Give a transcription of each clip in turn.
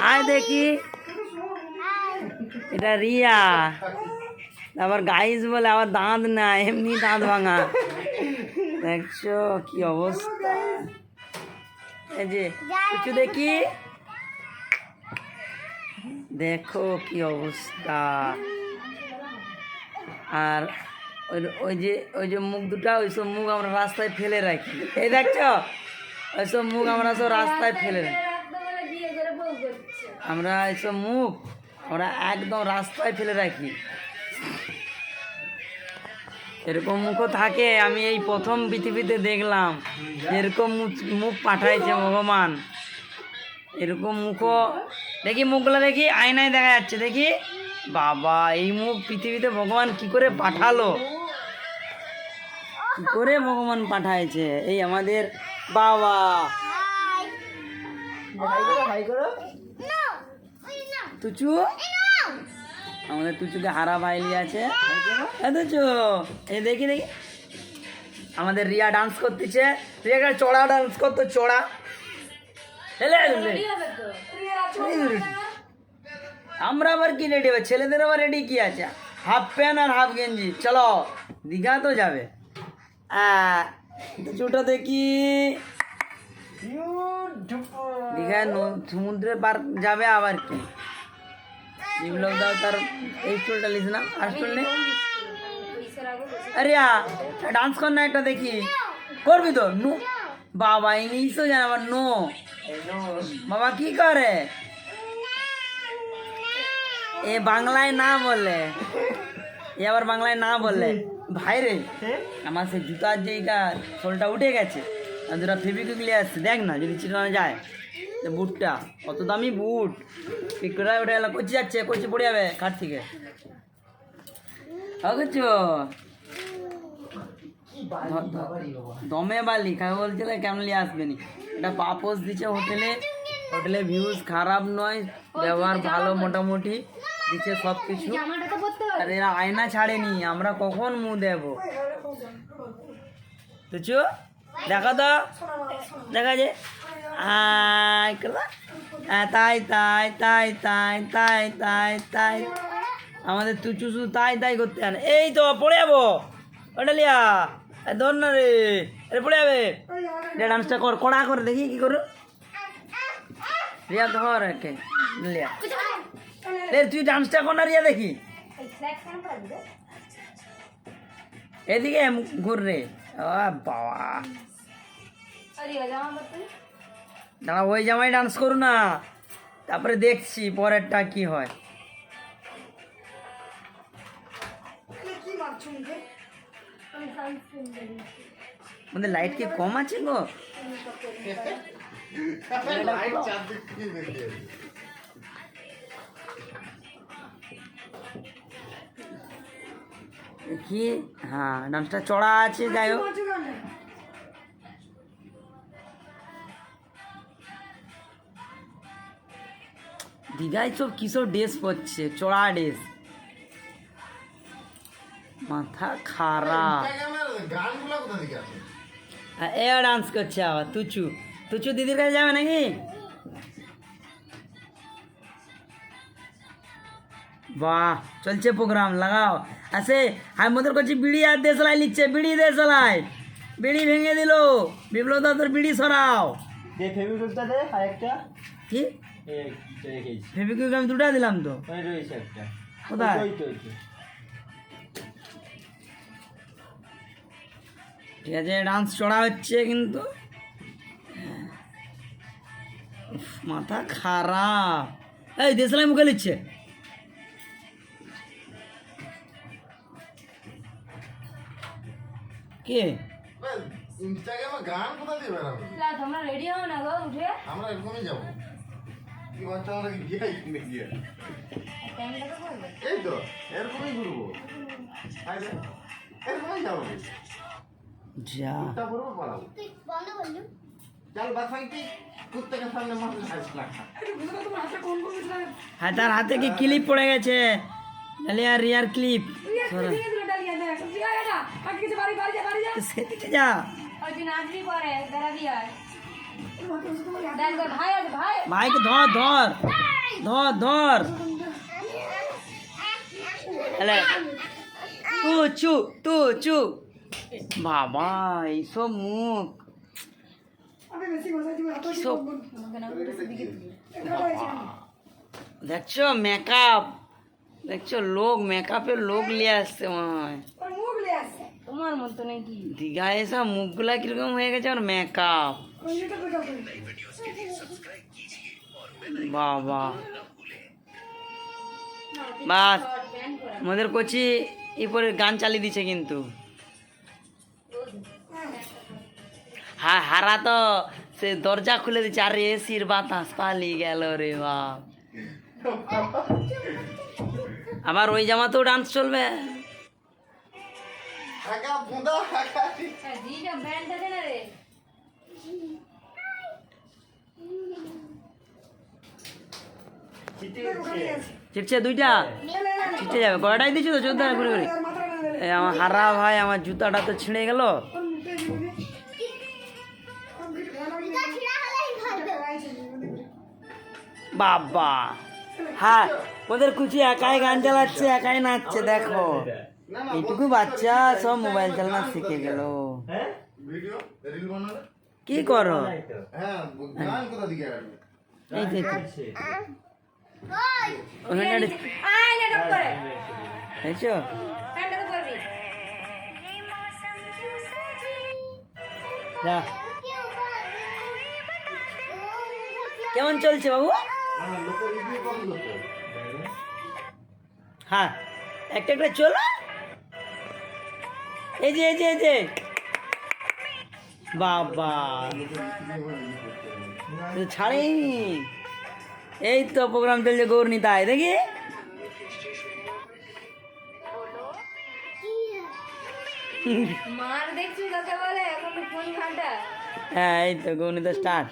আয় দেখি, এটা রিয়া। আবার গাইস বলে আবার দাঁত না, এমনি দাঁত ভাঙা। দেখছো কি অবস্থা। এই যে কিছু দেখি, দেখো কি অবস্থা। আর ওই যে মুখ দুটা, ওইসব মুখ আমরা রাস্তায় ফেলে রাখি। এই দেখছো, ওইসব মুখ আমরা সব রাস্তায় ফেলে রাখি। আমরা এইসব মুখ আমরা একদম রাস্তায় ফেলে রাখি। এরকম মুখও থাকে, আমি এই প্রথম পৃথিবীতে দেখলাম এরকম মুখ পাঠাইছে ভগবান। এরকম মুখও দেখি, মুখগুলো দেখি, আয়নায় দেখা যাচ্ছে। দেখি বাবা, এই মুখ পৃথিবীতে ভগবান কি করে পাঠালো, কি করে ভগবান পাঠাইছে। এই আমাদের বাবা, তুচু, আমাদের তুচুকে হারা বাইলি আছে। তুচু এই দেখি দেখি, আমাদের রিয়া ডান্স করতেছে। রিয়া চড়া ডান্স করতো, চড়া। আমরা আবার কি রেডি হবে, ছেলেদের আবার রেডি কি আছে, হাফ প্যান্ট আর হাফ গেঞ্জি। চলো দীঘা তো যাবে। দুটো দেখি, দীঘায় সমুদ্রের পার যাবে আবার কি। বিপ্লব দাও তার এই স্টলটা লিস না, আর স্টল নেই। আরে ডান্স কর না একটা দেখি, করবি তো? নো বাবা, ইংলিশও জানে আবার। নো বাবা কি করে, এ বাংলায় না বলে, এ আবার বাংলায় না বলে। ভাই রে, আমার সে জুতার যেইটা সোলটা উঠে গেছে, আর দুটা ফেবিকুইক নিয়ে আসছে। দেখ না যদি চিটানো যায়। বুটটা কত দামি বুট, পিকটায় ওটা এলো, কচি যাচ্ছে, কচি পড়ে যাবে খাট থেকে। বুঝছো, দমে বালি খাবে বলছিল, কেমন নিয়ে আসবে নি। এটা পাপোস দিচ্ছে হোটেলে, হোটেলে ভিউজ খারাপ নয়, ব্যবহার ভালো, মোটামুটি দিচ্ছে সব কিছু। আর এরা আয়না ছাড়েনি, আমরা কখন মুখ দেবো। তুচু দেখা তো, দেখা যে তাই তাই তাই তাই তাই তাই তাই, আমাদের তুচু শুধু তাই তাই করতে আনে। এই তো পড়ে যাবো, ওটা লিয়া ধর না রে, আরে পড়ে যাবে। ডান্সটা কর, কড়া করে দেখি কি করো। রিয়া ধর একে লিয়া, রে তুই ডান্সটা কর না রিয়া দেখি। এদিকে ঘুর রে, বাবা দাঁড়া, ওই জামাই ডান্স করু না, তারপরে দেখছি পরেরটা কি হয়। আমাদের লাইট কি কম আছে গো? দেখি, হ্যাঁ ডান্সটা চড়া আছে। যাই হোক, দীঘায় সব কিসব ড্রেস পরছে, চড়া ড্রেস, মাথা খারাপ। এ ডান্স করছে আবার তুচু, তুচু দিদির কাছে যাবে নাকি? বাহ, চলছে প্রোগ্রাম, লাগাও। আসে আমি মতো করছি, বিড়ি আর দেশলাই নিচ্ছে, বিড়ি দেশলাই, বিড়ি ভেঙে দিল। বিপ্লব দা তোর বিড়ি সরাও। কি ফেবিকুইক আমি দুটা দিলাম তো, কোথায়? ঠিক আছে, ডান্স চড়া হচ্ছে কিন্তু মাথা খারাপ। এই দেশলাই মুখে নিচ্ছে। কে ইনস্টাগ্রামে গান কোথা দিয়ে বেরাবো? না তোমরা রেডি হও না গো, উঠে আমরা এরকমই যাব। কি বাচ্চা আমরা গিয়ে গিয়ে টাইমটা তো করবে, এই তো এরকমই ঘুরবো। আইলে এরকমই যাব, যা তা করবো পালাবো। তুই বন্ধ করলু, চল বাসাই কি কুত্তে কে সামনে মারলে হাস লাগা। আরে বুঝলা তোমার হাতে কোন কোন মিশলা? হ্যাঁ, তার হাতে কি ক্লিপ পড়ে গেছে, রিয়া রিয়ার ক্লিপ। সেদিকে যা, ওই দিন আজরি করে বেড়া দিয়ে ভাইকে ধর ধর ধর ধর তু চু বাবা এইসব মুখ সব দেখছো মেকআপ দেখছো লোক মেকআপের লোক নিয়ে আসছে মনে হয় তোমার মতো নাকি দীঘায় এসব মুখগুলা কিরকম হয়ে গেছে আর মেকআপ বাবা বাস আমাদের কোচি এরপরে গান চালিয়ে দিছে কিন্তু হ্যাঁ হারা তো সে দরজা খুলে দিচ্ছে আরে এসির বাতাস পালিয়ে গেল রে বাপ আবার ওই জামাতেও ডান্স চলবে চিটছে দুইটা চিটে যাবে কয়টাই দিচ্ছি তো চোদ্দ ঘুরে ঘুরে আমার হারা ভাই আমার জুতাটা তো ছিঁড়ে গেল বাবা হ্যাঁ ওদের কুচি একাই গান চালাচ্ছে একাই নাচছে দেখো এইটুকু বাচ্চা সব মোবাইল চালানো শিখে গেল কি করো এই যে কেমন চলছে বাবু হ্যাঁ একটা একটা চলো এই যে এই যে এই যে বাবা ছাড়েনি এই তো প্রোগ্রাম চলছে গৌরনীতায় দেখি মার দেখছি কাকে বলে এখন ফোন ঘাটা হ্যাঁ এই তো গৌরনীতা স্টার্ট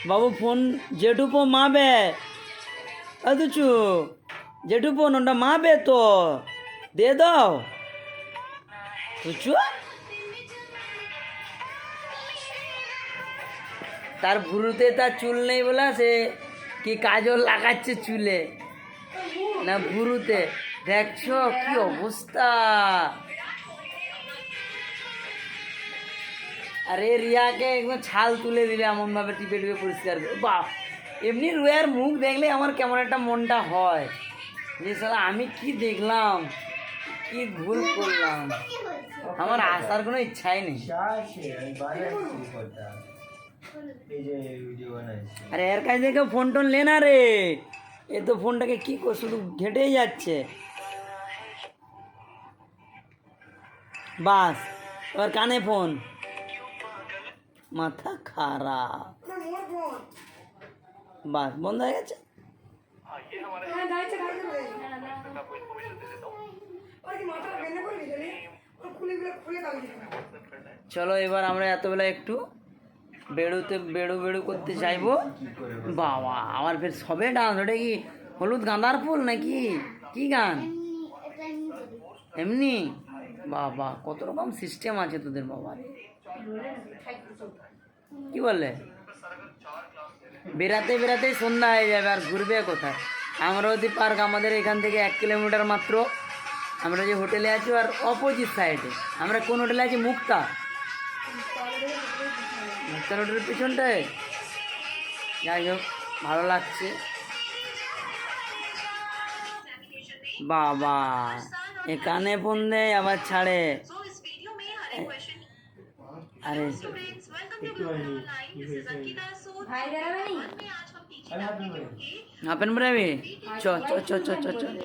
বাবু ফোন যেটুকু মাবে অথচু যেটুকু ওটা মাবে তো দে দাও বুঝছো তার ভুরুতে তার চুল নেই বলে সে কি কাজল লাগাচ্ছে চুলে না ভুরুতে দেখছো কি অবস্থা আরে রিয়াকে একদম ছাল তুলে দিলে এমন ভাবে টিপে টিপে পরিষ্কার করে বাহ এমনি রুয়ার মুখ দেখলে আমার কেমন একটা মনটা হয় যে সালা আমি কি দেখলাম কি ভুল করলাম আমার আসার কোনো ইচ্ছাই নেই আরে এর কাছে দেখে ফোন টোন লে না রে এ তো ফোনটাকে কি কর শুধু ঘেটেই যাচ্ছে বাস এবার কানে ফোন মাথা খারাপ বাস বন্ধ হয়ে গেছে চলো এবার আমরা এতবেলা একটু বেড়ু করতে চাইবো বাবা আমার ফের সবে ডান্স ওটা কি হলুদ গাঁদার ফুল নাকি কি গান এমনি বাবা কত রকম সিস্টেম আছে তোদের বাবা কি বললে বেড়াতে বেড়াতেই সন্ধ্যা হয়ে যাবে আর ঘুরবে কোথায় আমরাবতী পার্ক আমাদের এখান থেকে 1 কিলোমিটার মাত্র আমরা যে হোটেলে আছি আর অপোজিট সাইডে আমরা কোন হোটেলে আছি মুক্তা হোটেলের পিছনটায় যাই হোক ভালো লাগছে বাবা এখানে ফোন দেয় আবার ছাড়ে আরে হাফ এন ব্রাইভে চ চ চ চ চ